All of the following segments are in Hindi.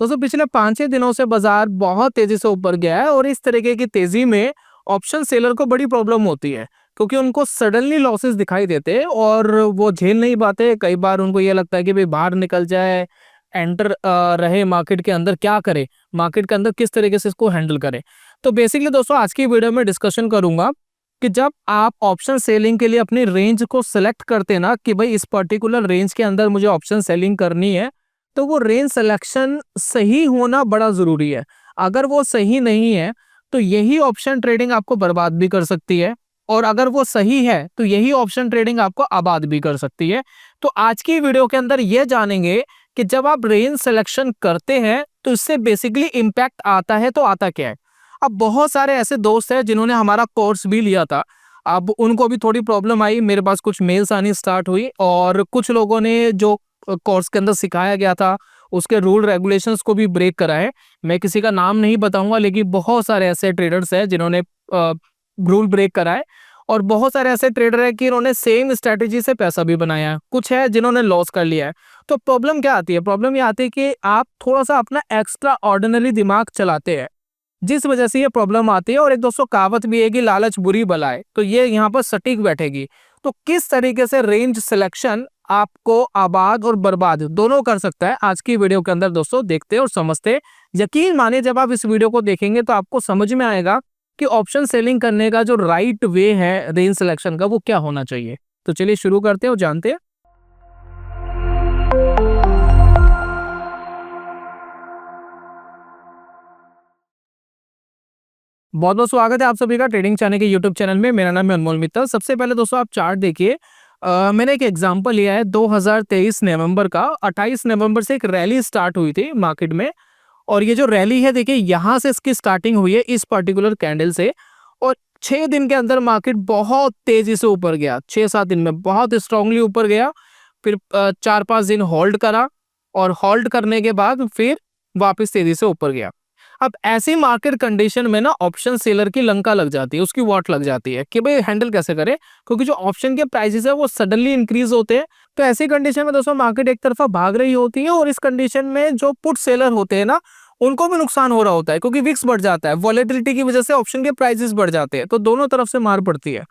दोस्तों पिछले 5-6 दिनों से बाजार बहुत तेजी से ऊपर गया है और इस तरीके की तेजी में ऑप्शन सेलर को बड़ी प्रॉब्लम होती है क्योंकि उनको सडनली लॉसेस दिखाई देते हैं और वो झेल नहीं पाते। कई बार उनको ये लगता है कि भाई बाहर निकल जाए, एंटर रहे मार्केट के अंदर, क्या करे, मार्केट के अंदर किस तरीके से इसको हैंडल करे। तो बेसिकली दोस्तों आज की वीडियो में डिस्कशन करूंगा कि जब आप ऑप्शन सेलिंग के लिए अपनी रेंज को सिलेक्ट करते हैं ना कि भाई इस पर्टिकुलर रेंज के अंदर मुझे ऑप्शन सेलिंग करनी है, तो वो रेंज सिलेक्शन सही होना बड़ा जरूरी है। अगर वो सही नहीं है तो यही ऑप्शन ट्रेडिंग आपको बर्बाद भी कर सकती है, और अगर वो सही है तो यही ऑप्शन ट्रेडिंग आपको आबाद भी कर सकती है। तो आज की वीडियो के अंदर ये जानेंगे कि जब आप रेंज सिलेक्शन करते हैं तो इससे बेसिकली इंपैक्ट आता है तो आता क्या है। अब बहुत सारे ऐसे दोस्त हैं जिन्होंने हमारा कोर्स भी लिया था, अब उनको भी थोड़ी प्रॉब्लम आई, मेरे पास कुछ मेल्स आनी स्टार्ट हुई और कुछ लोगों ने जो कोर्स के अंदर सिखाया गया था उसके रूल रेगुलेशंस को भी ब्रेक करा है। मैं किसी का नाम नहीं बताऊंगा, लेकिन बहुत सारे ऐसे ट्रेडर्स हैं जिन्होंने रूल ब्रेक करा है और बहुत सारे ऐसे ट्रेडर हैं कि इन्होंने सेम स्ट्रेटेजी से पैसा भी बनाया है, कुछ है जिन्होंने लॉस कर लिया है। तो प्रॉब्लम क्या आती है? प्रॉब्लम ये आती है कि आप थोड़ा सा अपना एक्स्ट्रा ऑर्डिनरी दिमाग चलाते हैं, जिस वजह से ये प्रॉब्लम आती है। और एक दोस्तों कहावत भी है कि लालच बुरी बला है, तो ये यहाँ पर सटीक बैठेगी। तो किस तरीके से रेंज सिलेक्शन आपको आबाद और बर्बाद दोनों कर सकता है, आज की वीडियो के अंदर दोस्तों देखते और समझते। यकीन मानिए जब आप इस वीडियो को देखेंगे तो आपको समझ में आएगा कि ऑप्शन सेलिंग करने का जो राइट वे है रेंज सिलेक्शन का वो क्या होना चाहिए। तो चलिए शुरू करते हैं और जानते हैं। बहुत बहुत स्वागत है आप सभी का ट्रेडिंग चैनल के यूट्यूब चैनल में। मेरा नाम है अनमोल मित्तल। सबसे पहले दोस्तों आप चार्ट देखिए। मैंने एक एग्जांपल लिया है 2023 नवंबर का। 28 नवंबर से एक रैली स्टार्ट हुई थी मार्केट में, और ये जो रैली है देखिए यहाँ से इसकी स्टार्टिंग हुई है इस पर्टिकुलर कैंडल से, और 6 दिन के अंदर मार्केट बहुत तेजी से ऊपर गया। 6-7 दिन में बहुत स्ट्रांगली ऊपर गया, फिर 4-5 दिन होल्ड करा और होल्ड करने के बाद फिर वापस तेजी से ऊपर गया। अब ऐसी मार्केट कंडीशन में ना ऑप्शन सेलर की लंका लग जाती है, उसकी वाट लग जाती है कि भाई हैंडल कैसे करे, क्योंकि जो ऑप्शन के प्राइसेस है वो सडनली इंक्रीज होते हैं। तो ऐसी कंडीशन में दोस्तों मार्केट एक तरफा भाग रही होती है, और इस कंडीशन में जो पुट सेलर होते हैं ना उनको भी नुकसान हो रहा होता है, क्योंकि विक्स बढ़ जाता है, वॉलेटिलिटी की वजह से ऑप्शन के प्राइसेस बढ़ जाते हैं, तो दोनों तरफ से मार पड़ती है।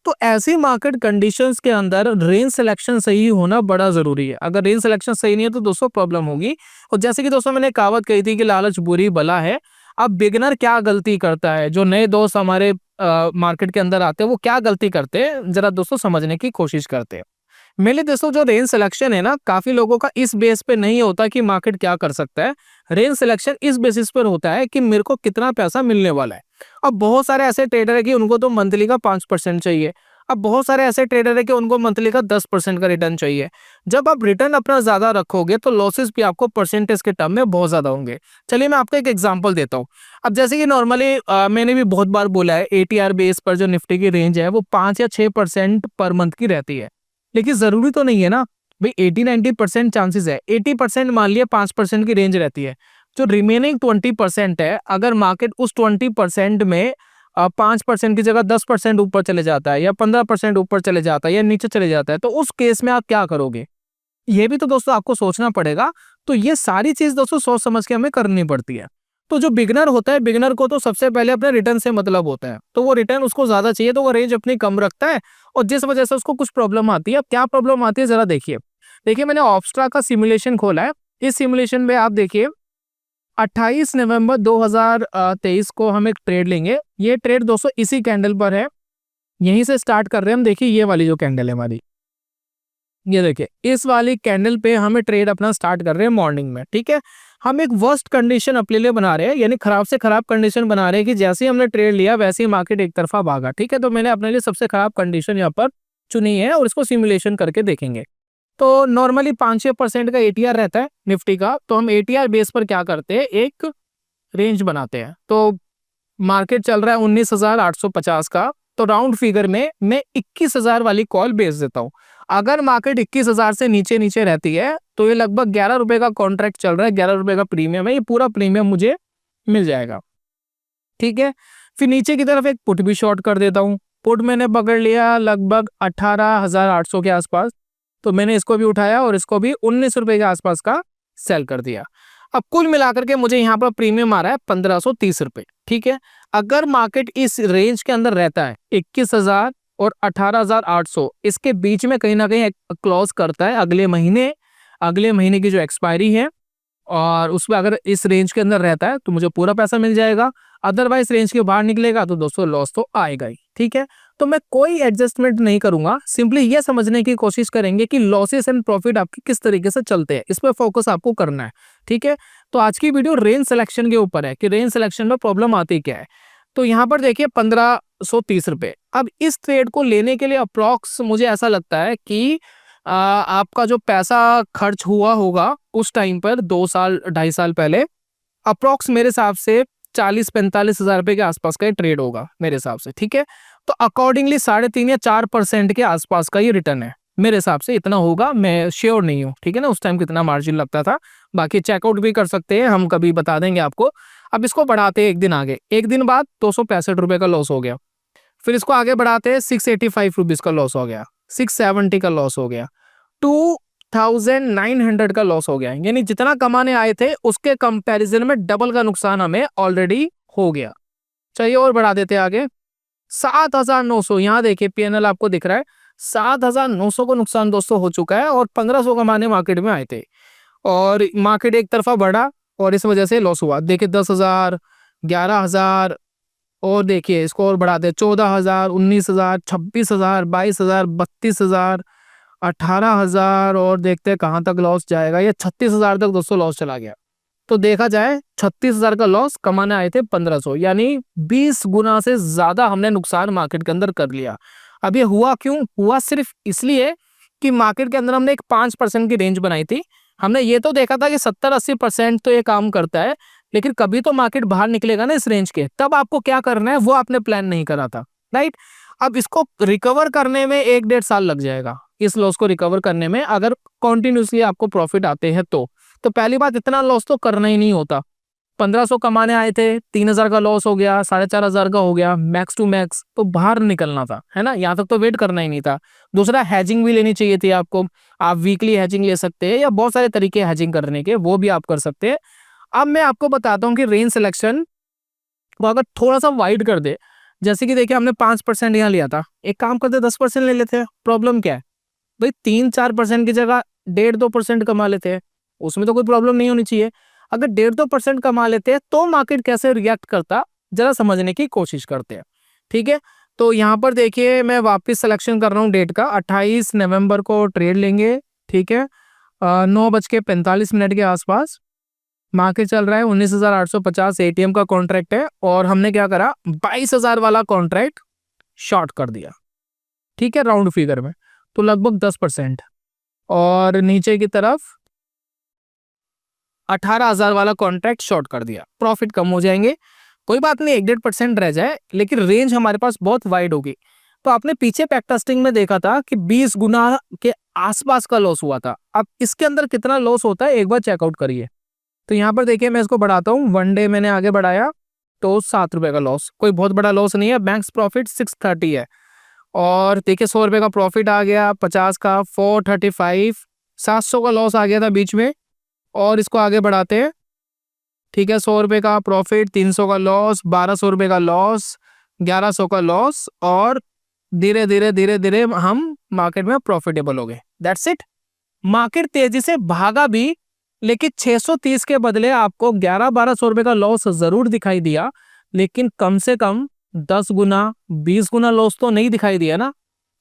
तो ऐसी मार्केट कंडीशंस के अंदर रेंज सिलेक्शन सही होना बड़ा जरूरी है। अगर रेंज सिलेक्शन सही नहीं है तो दोस्तों प्रॉब्लम होगी। और जैसे कि दोस्तों मैंने कहावत कही थी कि लालच बुरी बला है। अब बिगिनर क्या गलती करता है, जो नए दोस्त हमारे मार्केट के अंदर आते हैं वो क्या गलती करते हैं, जरा दोस्तों समझने की कोशिश करते हैं। मेरे दोस्तों जो रेंज सिलेक्शन है ना, काफी लोगों का इस बेस पे नहीं होता कि मार्केट क्या कर सकता है। रेंज सिलेक्शन इस बेसिस पर होता है कि मेरे को कितना पैसा मिलने वाला है। अब बहुत सारे ऐसे ट्रेडर है कि उनको तो मंथली का 5% चाहिए। अब बहुत सारे ऐसे ट्रेडर है कि उनको मंथली का 10% का रिटर्न चाहिए। जब आप रिटर्न अपना ज्यादा रखोगे तो लॉसेस भी आपको परसेंटेज के टर्म में बहुत ज्यादा होंगे। चलिए मैं आपको एक एग्जांपल देता हूँ। अब जैसे कि नॉर्मली मैंने भी बहुत बार बोला है, एटीआर बेस पर जो निफ्टी की रेंज है वो 5 या 6% पर मंथ की रहती है, लेकिन जरूरी तो नहीं है ना भाई। 80-90% चांसेस है, 80% मान लिया 5% की रेंज रहती है। जो रिमेनिंग 20% है, अगर मार्केट उस 20% में 5% की जगह 10% ऊपर चले जाता है या 15% ऊपर चले जाता है या नीचे चले जाता है, तो उस केस में आप क्या करोगे, ये भी तो दोस्तों आपको सोचना पड़ेगा। तो ये सारी चीज दोस्तों सोच समझ के हमें करनी पड़ती है। तो जो बिगनर होता है, बिगनर को तो सबसे पहले अपने रिटर्न से मतलब होता है, तो वो रिटर्न उसको ज्यादा चाहिए, तो वो रेंज अपनी कम रखता है, और जिस वजह से उसको कुछ प्रॉब्लम आती है। अब क्या प्रॉब्लम आती है जरा देखिए। देखिए मैंने ऑप्स्ट्रा का सिमुलेशन खोला है। इस सिमुलेशन में आप देखिए 28 नवंबर 2023 को हम एक ट्रेड लेंगे। ये ट्रेड दोस्तों इसी कैंडल पर है, यहीं से स्टार्ट कर रहे हैं हम। देखिए ये वाली जो कैंडल है हमारी, ये देखिए इस वाली कैंडल पे हमें ट्रेड अपना स्टार्ट कर रहे हैं मॉर्निंग में, ठीक है। हम एक वर्स्ट कंडीशन अपने लिए बना रहे हैं, यानी खराब से खराब कंडीशन बना रहे हैं कि जैसे ही हमने ट्रेड लिया वैसे ही मार्केट एक तरफा भागा, ठीक है। तो मैंने अपने लिए सबसे खराब कंडीशन यहाँ पर चुनी है और इसको सिमुलेशन करके देखेंगे। तो नॉर्मली 5-6% का एटीआर रहता है निफ्टी का, तो हम एटीआर बेस पर क्या करते हैं, एक रेंज बनाते हैं। तो मार्केट चल रहा है 19,850 का, तो राउंड फिगर में मैं 21,000 वाली कॉल बेच देता हूँ। अगर मार्केट 21,000 से नीचे नीचे रहती है तो ये लगभग 11 रुपए का कॉन्ट्रैक्ट चल रहा है, 11 रुपए का प्रीमियम है, ये पूरा प्रीमियम मुझे मिल जाएगा, ठीक है। फिर नीचे की तरफ एक पुट भी शॉर्ट कर देता हूँ। पुट मैंने पकड़ लिया लगभग 18,800 के आसपास, तो मैंने इसको भी उठाया और इसको भी 19 रुपए के आसपास का सेल कर दिया। अब कुल मिलाकर के मुझे यहाँ पर प्रीमियम आ रहा है 1530 रुपए, ठीक है। अगर मार्केट इस रेंज के अंदर रहता है 21,000 और 18,800, इसके बीच में कहीं ना कहीं क्लोज करता है अगले महीने की जो एक्सपायरी है, और उसमें अगर इस रेंज के अंदर रहता है तो मुझे पूरा पैसा मिल जाएगा। अदरवाइज रेंज के बाहर निकलेगा तो दोस्तों लॉस तो आएगा ही, ठीक है। तो मैं कोई एडजस्टमेंट नहीं करूंगा, सिंपली ये समझने की कोशिश करेंगे कि लॉसेस एंड प्रॉफिट आपके किस तरीके से चलते हैं, इस पर फोकस आपको करना है, ठीक है। तो आज की वीडियो रेंज सिलेक्शन के ऊपर है कि रेंज सिलेक्शन में प्रॉब्लम आती क्या है। तो यहाँ पर देखिए 1530 रुपए। अब इस ट्रेड को लेने के लिए अप्रॉक्स मुझे ऐसा लगता है कि आपका जो पैसा खर्च हुआ होगा उस टाइम पर 2 साल 2.5 साल पहले, अप्रॉक्स मेरे हिसाब से 40-45 हजार रुपए के आसपास का ये ट्रेड होगा मेरे हिसाब से, ठीक है। तो अकॉर्डिंगली 3.5 या 4% के आसपास का ये रिटर्न है मेरे हिसाब से, इतना होगा, मैं श्योर नहीं हूँ, ठीक है ना, उस टाइम कितना मार्जिन लगता था। बाकी चेकआउट भी कर सकते हैं हम, कभी बता देंगे आपको। अब इसको बढ़ाते हैं एक दिन आगे, एक दिन बाद 265 रुपए का लॉस हो गया, फिर इसको आगे बढ़ाते हैं 685 रुपीज का लॉस हो गया, 670 का लॉस हो गया, 2900 का लॉस हो गया। यानी जितना कमाने आए थे उसके कंपैरिजन में डबल का नुकसान हमें ऑलरेडी हो गया। चलिए और बढ़ा देते हैं आगे, 7,900। यहाँ देखिए पीएनएल आपको दिख रहा है, 7,900 का नुकसान दोस्तों हो चुका है, और 1,500 कमाने मार्केट में आए थे, और मार्केट एक तरफा बढ़ा और इस वजह से लॉस हुआ। देखिए 10,000, 11,000, और देखिए इसको और बढ़ा दे, 14,000, 19,000, 26,000, 22,000, 32,000, 18,000, और देखते हैं कहाँ तक लॉस जाएगा। ये 36,000 तक दोस्तों लॉस चला गया। तो देखा जाए 36,000 का लॉस, कमाने आए थे 1,500, यानी 20 गुना से ज्यादा हमने नुकसान मार्केट के अंदर कर लिया। अब ये हुआ क्यों? हुआ सिर्फ इसलिए कि मार्केट के अंदर हमने एक 5% की रेंज बनाई थी। हमने ये तो देखा था कि 70-80% तो ये काम करता है, लेकिन कभी तो मार्केट बाहर निकलेगा ना इस रेंज के, तब आपको क्या करना है वो आपने प्लान नहीं करा था, राइट। अब इसको रिकवर करने में 1-1.5 साल लग जाएगा, इस लॉस को रिकवर करने में, अगर कॉन्टिन्यूसली आपको प्रॉफिट आते हैं तो पहली बात, इतना लॉस तो करना ही नहीं होता। 1,500 कमाने आए थे, 3,000 का लॉस हो गया, 4,500 का हो गया, मैक्स टू मैक्स तो बाहर निकलना था, है ना, यहाँ तक तो वेट करना ही नहीं था। दूसरा, हैजिंग भी लेनी चाहिए थी आपको, आप वीकली हैजिंग ले सकते हैं, या बहुत सारे तरीके हैजिंग करने के, वो भी आप कर सकते हैं। अब मैं आपको बताता हूँ कि रेंज सिलेक्शन को अगर थोड़ा सा वाइड कर दे, जैसे कि देखिए हमने 5% यहाँ लिया था, एक काम करते 10% ले लेते हैं, प्रॉब्लम क्या है भाई, 3-4% की जगह 1.5-2% कमा लेते हैं, उसमें तो कोई प्रॉब्लम नहीं होनी चाहिए। अगर 1.5-2% कमा लेते हैं तो मार्केट कैसे रिएक्ट करता, जरा समझने की कोशिश करते हैं, ठीक है। तो यहाँ पर देखिए मैं वापस सिलेक्शन कर रहा हूँ डेट का, 28 नवंबर को ट्रेड लेंगे, ठीक है। 9:45 के आसपास मार्केट चल रहा है, 19,850 एटीएम का कॉन्ट्रैक्ट है, और हमने क्या करा, 22,000 वाला कॉन्ट्रैक्ट शॉर्ट कर दिया, ठीक है, राउंड फिगर में, तो लगभग 10%, और नीचे की तरफ 18,000 वाला कॉन्ट्रैक्ट शॉर्ट कर दिया, प्रॉफिट कम हो जाएंगे, कोई बात नहीं, 1-1.5% रह जाए, लेकिन रेंज हमारे पास बहुत वाइड होगी। तो आपने पीछे बैक टेस्टिंग में देखा था कि 20 गुना के आसपास का लॉस हुआ था। अब इसके अंदर कितना लॉस होता है एक बार चेकआउट करिए। तो यहाँ पर देखिए मैं इसको बढ़ाता हूँ, वन डे मैंने आगे बढ़ाया तो 7 रुपए का लॉस, कोई बहुत बड़ा लॉस नहीं है, बैंक्स प्रॉफिट 630 है, और देखिए 100 रुपए का प्रॉफिट आ गया, 50 का 435, 700 का लॉस आ गया था बीच में, और इसको आगे बढ़ाते हैं, ठीक है, 100 रुपए का प्रॉफिट, 300 का लॉस, 1,200 रुपए का लॉस, 1,100 का लॉस, और धीरे धीरे धीरे धीरे हम मार्केट में प्रॉफिटेबल हो गए। That's it. मार्केट तेजी से भागा भी, लेकिन 630 के बदले आपको 1100-1200 रुपए का लॉस जरूर दिखाई दिया, लेकिन कम से कम 10 गुना 20 गुना लॉस तो नहीं दिखाई दिया ना।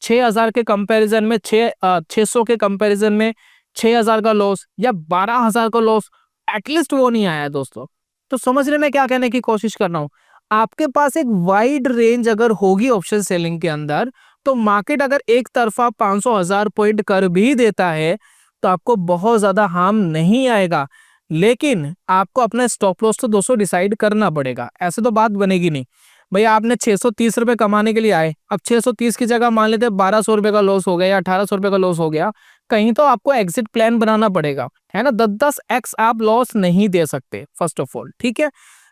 6,000 के कंपैरिजन में 600 के कंपैरिजन में 6,000 का लॉस या 12,000 का लॉस, एटलीस्ट वो नहीं आया दोस्तों। तो समझ रहे मैं क्या कहने की कोशिश कर रहा हूँ, आपके पास एक वाइड रेंज अगर होगी ऑप्शन सेलिंग के अंदर, तो मार्केट अगर एक तरफा 500-1000 पॉइंट कर भी देता है तो आपको बहुत ज्यादा हार्म नहीं आएगा, लेकिन आपको अपना स्टॉप लॉस तो दोस्तों डिसाइड करना पड़ेगा, ऐसे तो बात बनेगी नहीं। भैया आपने 630 रुपए कमाने के लिए आए, अब 630 की जगह मान लेते 1,200 रुपए का लॉस हो गया या 1,800 रुपए का लॉस हो गया, कहीं तो आपको एग्जिट प्लान बनाना पड़ेगा, है ना। 10-10x आप लॉस नहीं दे सकते फर्स्ट ऑफ ऑल, ठीक है।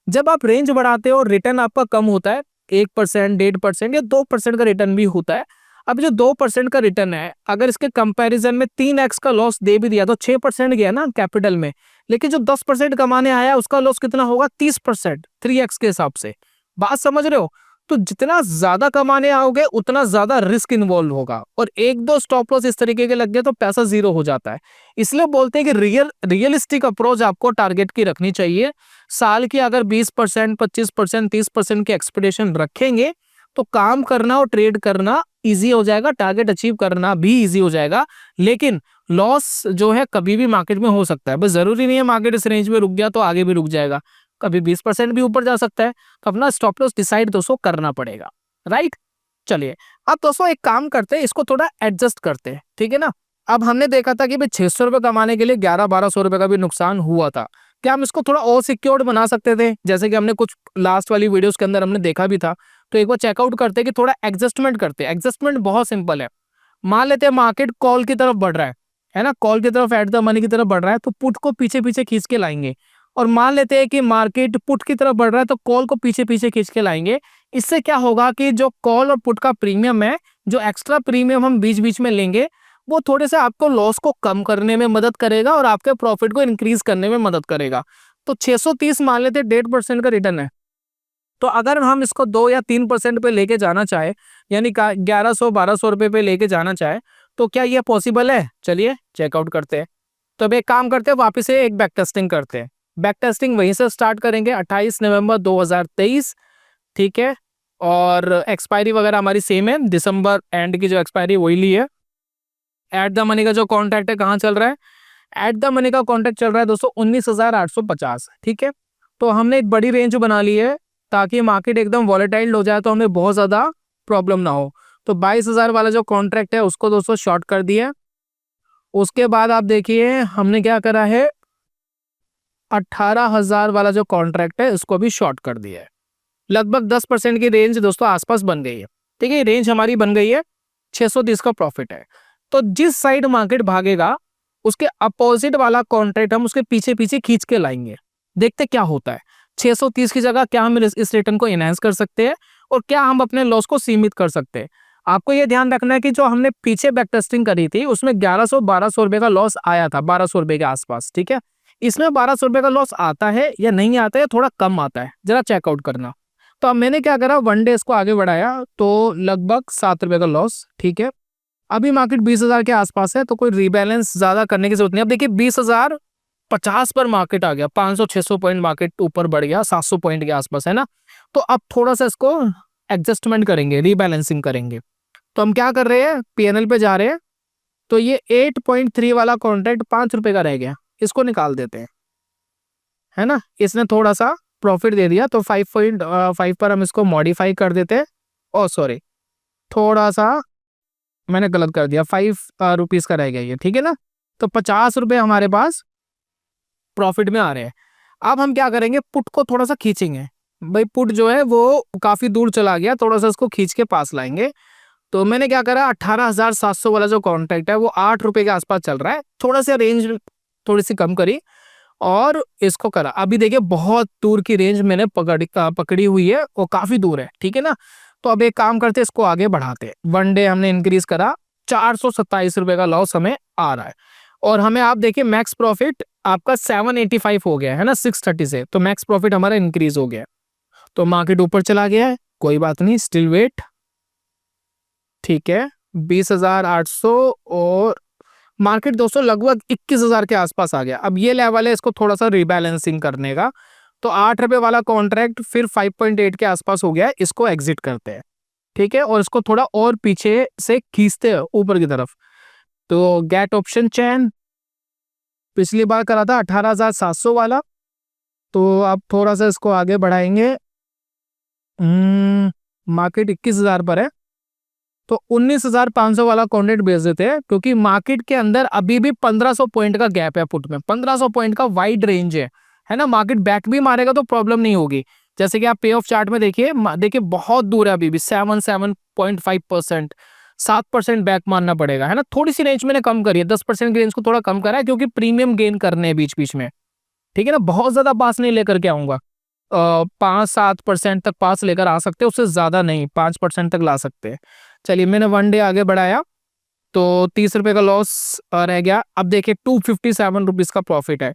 जब आप रेंज बढ़ाते हो, रिटर्न आपका कम होता है, 1%, 1.5% या 2% का रिटर्न भी होता है, अब जो 2% का रिटर्न है, अगर इसके कंपैरिजन में 3x का लॉस दे भी दिया तो 6% गया ना कैपिटल में, लेकिन जो 10% कमाने आया उसका लॉस कितना होगा? 30%, 3x के हिसाब से। बात समझ रहे हो? तो जितना ज्यादा कमाने आओगे उतना ज्यादा रिस्क इन्वॉल्व होगा, और एक दो स्टॉप लॉस इस तरीके के लग गए तो पैसा जीरो हो जाता है। इसलिए बोलते हैं कि रियलिस्टिक अप्रोच आपको टारगेट की रखनी चाहिए। साल की अगर 20%, 25%, 30% की एक्सपेक्टेशन रखेंगे तो काम करना और ट्रेड करना इजी हो जाएगा, टारगेट अचीव करना भी इजी हो जाएगा। लेकिन लॉस जो है कभी भी मार्केट में हो सकता है, बस जरूरी नहीं है मार्केट इस रेंज में रुक गया तो आगे भी रुक जाएगा, कभी 20% भी ऊपर जा सकता है। तो अपना स्टॉप लॉस डिसाइड दोस्तों करना पड़ेगा, राइट। चलिए अब दोस्तों एक काम करते हैं, इसको थोड़ा एडजस्ट करते हैं, ठीक है ना। अब हमने देखा था कि भाई 600 रुपए कमाने के लिए 1100-1200 रुपए का भी नुकसान हुआ था। क्या हम इसको थोड़ा और सिक्योर्ड बना सकते थे, जैसे कि हमने कुछ लास्ट वाली वीडियोस के अंदर हमने देखा भी था। तो एक बार चेकआउट करते हैं कि थोड़ा एडजस्टमेंट करते हैं। एडजस्टमेंट बहुत सिंपल है। मान लेते हैं मार्केट कॉल की तरफ बढ़ रहा है ना, कॉल की तरफ एट द मनी की तरफ बढ़ रहा है, तो पुट को पीछे पीछे खींच के लाएंगे। और मान लेते हैं कि मार्केट पुट की तरफ बढ़ रहा है तो कॉल को पीछे पीछे खींच के लाएंगे। इससे क्या होगा कि जो कॉल और पुट का प्रीमियम है, जो एक्स्ट्रा प्रीमियम हम बीच बीच में लेंगे, वो थोड़े से आपको लॉस को कम करने में मदद करेगा और आपके प्रॉफिट को इंक्रीज करने में मदद करेगा। तो 630 मान लेते 1.5% का रिटर्न है, तो अगर हम इसको 2 या 3% पे लेके जाना चाहे, यानी 1100-1200 रुपए पे लेके जाना चाहे, तो क्या ये पॉसिबल है? चलिए चेकआउट करते हैं। तो अब एक काम करते हैं, वापस से एक बैक टेस्टिंग करते हैं। बैक टेस्टिंग वहीं से स्टार्ट करेंगे, 28 नवंबर 2023, ठीक है। और एक्सपायरी वगैरह हमारी सेम है, दिसंबर एंड की जो एक्सपायरी वही ली है। एट द मनी का जो कॉन्ट्रैक्ट है कहाँ चल रहा है? एट द मनी का कॉन्ट्रैक्ट चल रहा है दोस्तों 19,850, ठीक है। तो हमने एक बड़ी रेंज बना ली है ताकि मार्केट एकदम वॉलेटाइल हो जाए तो हमें बहुत ज्यादा प्रॉब्लम ना हो। तो 22,000 वाला जो कॉन्ट्रैक्ट है उसको दोस्तों शॉर्ट कर दिया। उसके बाद आप देखिए हमने क्या करा है, 18,000 वाला जो कॉन्ट्रैक्ट है उसको भी शॉर्ट कर दिया है। लगभग 10% की रेंज दोस्तों आसपास बन गई है, ठीक है। रेंज हमारी बन गई है, 630 का प्रॉफिट है। तो जिस साइड मार्केट भागेगा उसके अपोजिट वाला कॉन्ट्रैक्ट हम उसके पीछे पीछे खींच के लाएंगे, देखते क्या होता है। 630 की जगह क्या हम इस रिटर्न को एनहांस कर सकते हैं और क्या हम अपने लॉस को सीमित कर सकते हैं। आपको यह ध्यान रखना है कि जो हमने पीछे बैक टेस्टिंग करी थी उसमें 1100-1200 रुपए का लॉस आया था, 1200 रुपए के आसपास, ठीक है। इसमें 1200 रुपए का लॉस आता है या नहीं आता है, थोड़ा कम आता है, जरा चेकआउट करना। तो अब मैंने क्या करा, वन डे इसको आगे बढ़ाया तो लगभग 7 रुपए का लॉस, ठीक है। अभी मार्केट 20,000 के आसपास है तो कोई रीबैलेंस ज्यादा करने की जरूरत नहीं। अब देखिए 20,050 पर मार्केट आ गया, 500-600 पॉइंट मार्केट ऊपर बढ़ गया, 700 पॉइंट के आसपास, है ना। तो अब थोड़ा सा इसको एडजस्टमेंट करेंगे, रीबैलेंसिंग करेंगे। तो हम क्या कर रहे हैं, पीएनएल पे जा रहे हैं। तो ये 8.3 वाला कॉन्ट्रैक्ट 5 रुपए का रह गया, इसको निकाल देते हैं, है ना। इसने थोड़ा सा प्रॉफिट दे दिया तो 5.5 पर हम इसको मॉडिफाई कर देते हैं। ओ सॉरी, थोड़ा सा मैंने गलत कर दिया, 5 रुपीज का रह गया ये, ठीक है ना। तो 50 रुपए हमारे पास प्रॉफिट में आ रहे हैं। अब हम क्या करेंगे, पुट को थोड़ा सा खींचेंगे। भाई पुट जो है वो काफी दूर चला गया, थोड़ा सा इसको खींच के पास लाएंगे। तो मैंने क्या करा, 18,700 वाला जो कॉन्ट्रैक्ट है वो 8 रुपए के आसपास चल रहा है, थोड़ा सा रेंज थोड़ी सी कम करी और इसको करा। अभी देखिए बहुत दूर की रेंज मैंने पकड़ी हुई है, वो काफी दूर है, ठीक है ना। तो अब एक काम करते, इसको आगे बढ़ाते। वन डे हमने इंक्रीज करा, 427 रुपए का लॉस हमें आ रहा है। और हमें आप देखिए मैक्स प्रॉफिट आपका 785 हो गया है ना 630 से, तो मैक्स प्रॉफिट हमारा इंक्रीज हो गया। तो मार्केट ऊपर चला गया है, कोई बात नहीं, स्टिल वेट, ठीक है। 20,800 और मार्केट दोस्तों लगभग 21,000 के आसपास आ गया। अब ये लेवल है इसको थोड़ा सा रिबैलेंसिंग करने का। तो 8 रुपए वाला कॉन्ट्रैक्ट फिर 5.8 के आसपास हो गया है, इसको एग्जिट करते हैं, ठीक है। और इसको थोड़ा और पीछे से खींचते हैं ऊपर की तरफ। तो गेट ऑप्शन चैन पिछली बार करा था 18,700 वाला, तो अब थोड़ा सा इसको आगे बढ़ाएंगे। मार्केट 21,000 पर है तो 19,500 वाला कॉन्ट्रैक्ट बेच देते हैं, क्योंकि मार्केट के अंदर अभी भी 1500 पॉइंट का गैप है पुट में, 1500 पॉइंट का वाइड रेंज है ना। मार्केट बैक भी मारेगा तो प्रॉब्लम नहीं होगी। जैसे कि आप पे ऑफ चार्ट में देखिए, देखिए बहुत दूर है अभी भी, 7.5%, 7% बैक मारना पड़ेगा, है ना। थोड़ी सी रेंज मैंने कम करी है, 10% की रेंज को थोड़ा कम करा है क्योंकि प्रीमियम गेन करने हैं बीच बीच में, ठीक है ना। बहुत ज्यादा पास नहीं लेकर के आऊंगा, 5-7% तक पास लेकर आ सकते हैं, उससे ज्यादा नहीं, 5% तक ला सकते हैं। चलिए मैंने 1 डे आगे बढ़ाया तो 30 रुपए का लॉस रह गया। अब देखिए 257 रुपीज का प्रॉफिट है।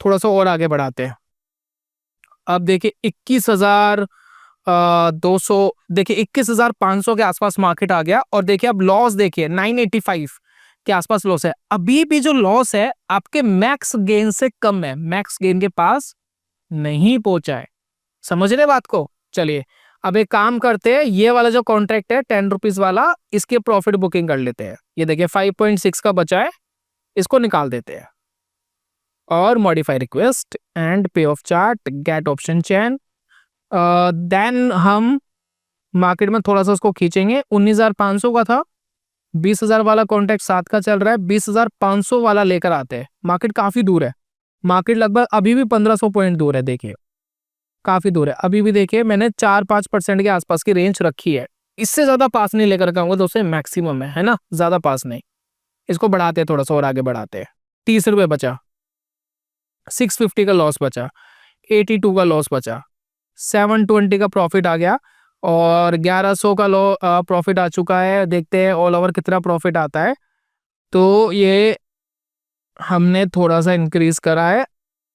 थोड़ा सा और आगे बढ़ाते हैं। अब देखिए 21,200, देखिए 21,500 के आसपास मार्केट आ गया। और देखिए अब लॉस देखिए 985 के आसपास लॉस है। अभी भी जो लॉस है आपके मैक्स गेन से कम है, मैक्स गेन के पास नहीं पहुंचा है। समझ रहे बात को? चलिए अब एक काम करते हैं, ये वाला जो कॉन्ट्रैक्ट है 10 रुपीज वाला, इसके प्रॉफिट बुकिंग कर लेते हैं। ये देखिए 5.6 का बचा है, इसको निकाल देते हैं। और modify request and pay off chart, get option chain. Then हम मार्केट में थोड़ा सा उसको खींचेंगे। 19,500 का था, 20,000 वाला कॉन्ट्रैक्ट 7 का चल रहा है, 20,500 वाला लेकर आते हैं। मार्केट काफी दूर है, मार्केट लगभग अभी भी 1500 पॉइंट दूर है। देखिए काफी दूर है अभी भी। देखिए मैंने 4-5% के आसपास की रेंज रखी है, इससे ज्यादा पास नहीं लेकर आऊंगा दोस्तों, मैक्सिमम है ना, ज्यादा पास नहीं। इसको बढ़ाते हैं, थोड़ा सा और आगे बढ़ाते हैं। 30 रुपए बचा, 650 का लॉस बचा, 82 का लॉस बचा, 720 का प्रॉफिट आ गया और 1100 का प्रॉफिट आ चुका है। देखते हैं ऑल ओवर कितना प्रॉफिट आता है। तो ये हमने थोड़ा सा इंक्रीज करा है,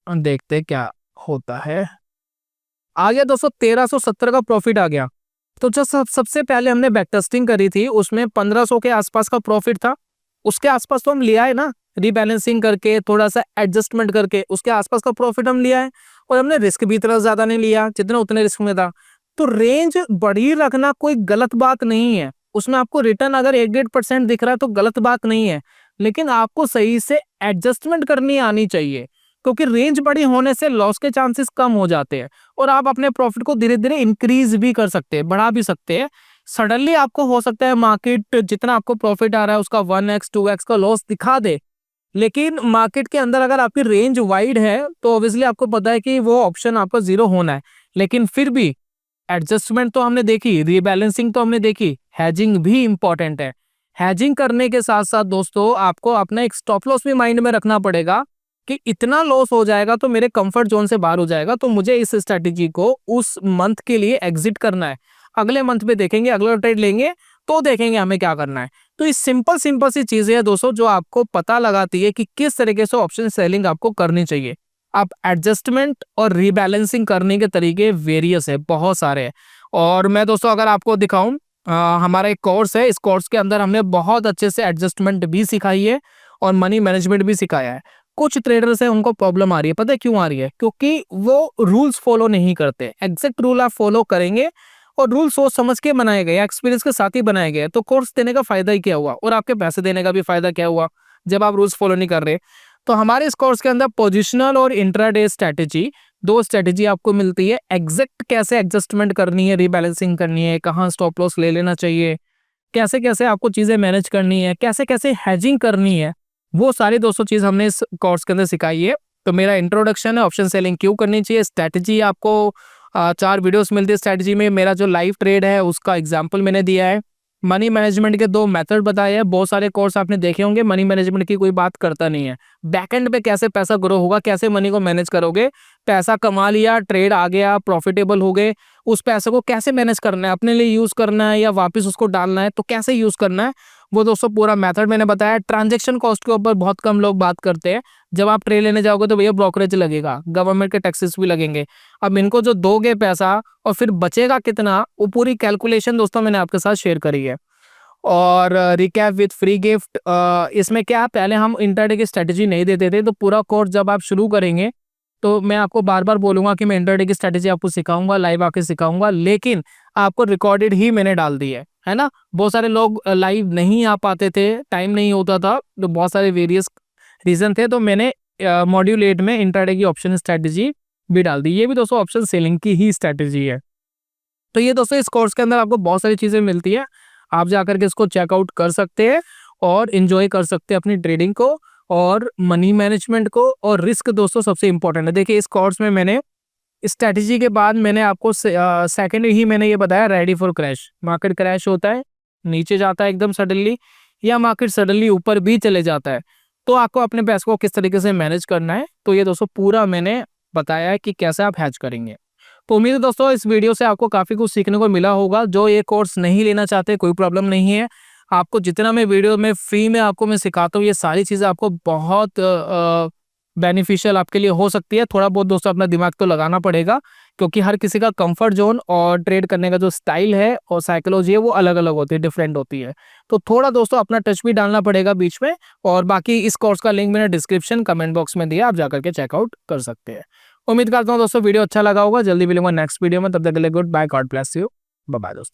देखते हैं क्या होता है। आ गया दोस्तों 1370 का प्रॉफिट आ गया। तो जो सबसे पहले हमने बैक टेस्टिंग करी थी उसमें 1500 के आसपास का प्रॉफिट था, उसके आसपास तो हम लिया है ना, रीबैलेंसिंग करके थोड़ा सा एडजस्टमेंट करके उसके आसपास का प्रॉफिट हम लिया है। और हमने रिस्क भी इतना ज्यादा नहीं लिया जितना उतने रिस्क में था। तो रेंज बड़ी रखना कोई गलत बात नहीं है, उसमें आपको रिटर्न अगर 1-1.5% दिख रहा है तो गलत बात नहीं है, लेकिन आपको सही से एडजस्टमेंट करनी आनी चाहिए, क्योंकि रेंज बड़ी होने से लॉस के चांसेस कम हो जाते हैं और आप अपने प्रॉफिट को धीरे धीरे इंक्रीज भी कर सकते हैं, बढ़ा भी सकते हैं। सडनली आपको हो सकता है मार्केट जितना आपको प्रॉफिट आ रहा है उसका 1x 2x का लॉस दिखा दे, लेकिन मार्केट के अंदर अगर आपकी रेंज वाइड है तो ऑब्वियसली आपको पता है कि वो ऑप्शन आपका जीरो होना है। लेकिन फिर भी एडजस्टमेंट तो हमने देखी, रीबैलेंसिंग तो हमने देखी, हैजिंग भी इंपॉर्टेंट है। हैजिंग करने के साथ साथ दोस्तों आपको अपना एक स्टॉप लॉस भी माइंड में रखना पड़ेगा कि इतना लॉस हो जाएगा तो मेरे कंफर्ट जोन से बाहर हो जाएगा, तो मुझे इस स्ट्रेटेजी को उस मंथ के लिए एग्जिट करना है। अगले मंथ में देखेंगे, अगला ट्रेड लेंगे तो देखेंगे हमें क्या करना है। तो ये सिंपल सिंपल सी चीजें हैं दोस्तों जो आपको पता लगाती है कि किस तरीके से ऑप्शन सेलिंग आपको करनी चाहिए। आप एडजस्टमेंट और रीबैलेंसिंग करने के तरीके वेरियस है, बहुत सारे हैं। और मैं दोस्तों अगर आपको दिखाऊं, हमारा एक कोर्स है, इस कोर्स के अंदर हमने बहुत अच्छे से एडजस्टमेंट भी सिखाई है और मनी मैनेजमेंट भी सिखाया है। कुछ ट्रेडर्स है उनको प्रॉब्लम आ रही है, पता है क्यों आ रही है? क्योंकि वो रूल्स फॉलो नहीं करते। एग्जैक्ट रूल आप फॉलो करेंगे और रूल सोच समझ के बनाए गए, एक्सपीरियंस के साथ ही बनाए गए, तो कोर्स देने का फायदा ही क्या हुआ और आपके पैसे देने का भी फायदा क्या हुआ जब आप रूल्स फॉलो नहीं कर रहे। तो हमारे इस कोर्स के अंदर पोजिशनल और इंट्राडे स्ट्रैटेजी, दो स्ट्रैटेजी आपको मिलती है। एग्जैक्ट कैसे एडजस्टमेंट करनी है, रीबैलेंसिंग करनी है, कहाँ स्टॉप लॉस ले लेना चाहिए, कैसे कैसे आपको चीजें मैनेज करनी है, कैसे कैसे हैजिंग करनी है, वो सारी 200 चीज हमने इस कोर्स के अंदर सिखाई है। तो मेरा इंट्रोडक्शन है ऑप्शन सेलिंग क्यों करनी चाहिए, स्ट्रैटेजी आपको 4 वीडियोस मिलती है स्ट्रैटेजी में, मेरा जो लाइव ट्रेड है उसका एग्जांपल मैंने दिया है, मनी मैनेजमेंट के 2 मेथड बताए हैं। बहुत सारे कोर्स आपने देखे होंगे, मनी मैनेजमेंट की कोई बात करता नहीं है। बैकएंड पे कैसे पैसा ग्रो होगा, कैसे मनी को मैनेज करोगे, पैसा कमा लिया, ट्रेड आ गया, प्रॉफिटेबल हो गए, उस पैसे को कैसे मैनेज करना है, अपने लिए यूज करना है या वापस उसको डालना है, तो कैसे यूज करना है, वो दोस्तों पूरा मेथड मैंने बताया। ट्रांजेक्शन कॉस्ट के ऊपर बहुत कम लोग बात करते हैं। जब आप ट्रेड लेने जाओगे तो भैया ब्रोकरेज लगेगा, गवर्नमेंट के टैक्सेस भी लगेंगे। अब इनको जो दोगे पैसा और फिर बचेगा कितना, वो पूरी कैलकुलेशन दोस्तों मैंने आपके साथ शेयर करी है। और रिकैप विथ फ्री गिफ्ट, इसमें क्या, पहले हम इंटरडे की स्ट्रेटेजी नहीं देते थे, तो पूरा कोर्स जब आप शुरू करेंगे तो मैं आपको बार बार बोलूंगा कि मैं इंटरडे की स्ट्रेटेजी आपको सिखाऊंगा, लाइव आके सिखाऊंगा, लेकिन आपको रिकॉर्डेड ही मैंने डाल दी है ना। बहुत सारे लोग लाइव नहीं आ पाते थे, टाइम नहीं होता था, तो बहुत सारे वेरियस रीजन थे, तो मैंने मॉड्यूल 8 में इंटरडे की ऑप्शन स्ट्रेटेजी भी डाल दी। ये भी दोस्तों ऑप्शन सेलिंग की ही स्ट्रेटेजी है। तो ये दोस्तों इस कोर्स के अंदर आपको बहुत सारी चीजें मिलती है, आप जाकर के इसको चेकआउट कर सकते हैं और एंजॉय कर सकते हैं अपनी ट्रेडिंग को और मनी मैनेजमेंट को। और रिस्क दोस्तों सबसे इंपॉर्टेंट है। देखिए इस कोर्स में मैंने स्ट्रैटेजी के बाद मैंने आपको सेकंड ही मैंने ये बताया, ready for crash. Market crash होता है, नीचे जाता है एकदम सडनली, या मार्केट सडनली ऊपर भी चले जाता है, तो आपको अपने पैसे को किस तरीके से मैनेज करना है, तो ये दोस्तों पूरा मैंने बताया है कि कैसे आप हैज करेंगे। तो उम्मीद है दोस्तों इस वीडियो से आपको काफ़ी कुछ सीखने को मिला होगा। जो ये कोर्स नहीं लेना चाहते कोई प्रॉब्लम नहीं है। आपको जितना मैं वीडियो में फ्री में आपको मैं सिखाता हूँ, ये सारी चीज़ें आपको बहुत बेनिफिशियल आपके लिए हो सकती है। थोड़ा बहुत दोस्तों अपना दिमाग तो लगाना पड़ेगा, क्योंकि हर किसी का कंफर्ट जोन और ट्रेड करने का जो स्टाइल है और साइकोलॉजी है वो अलग अलग होती है, डिफरेंट होती है। तो थोड़ा दोस्तों अपना टच भी डालना पड़ेगा बीच में। और बाकी इस कोर्स का लिंक मैंने डिस्क्रिप्शन कमेंट बॉक्स में दिया, आप जाकर के चेकआउट कर सकते हैं। उम्मीद करता हूँ दोस्तों वीडियो अच्छा लगा होगा। जल्दी मिलूंगा नेक्स्ट वीडियो में, तब तक के लिए goodbye, God bless you, bye bye दोस्तों।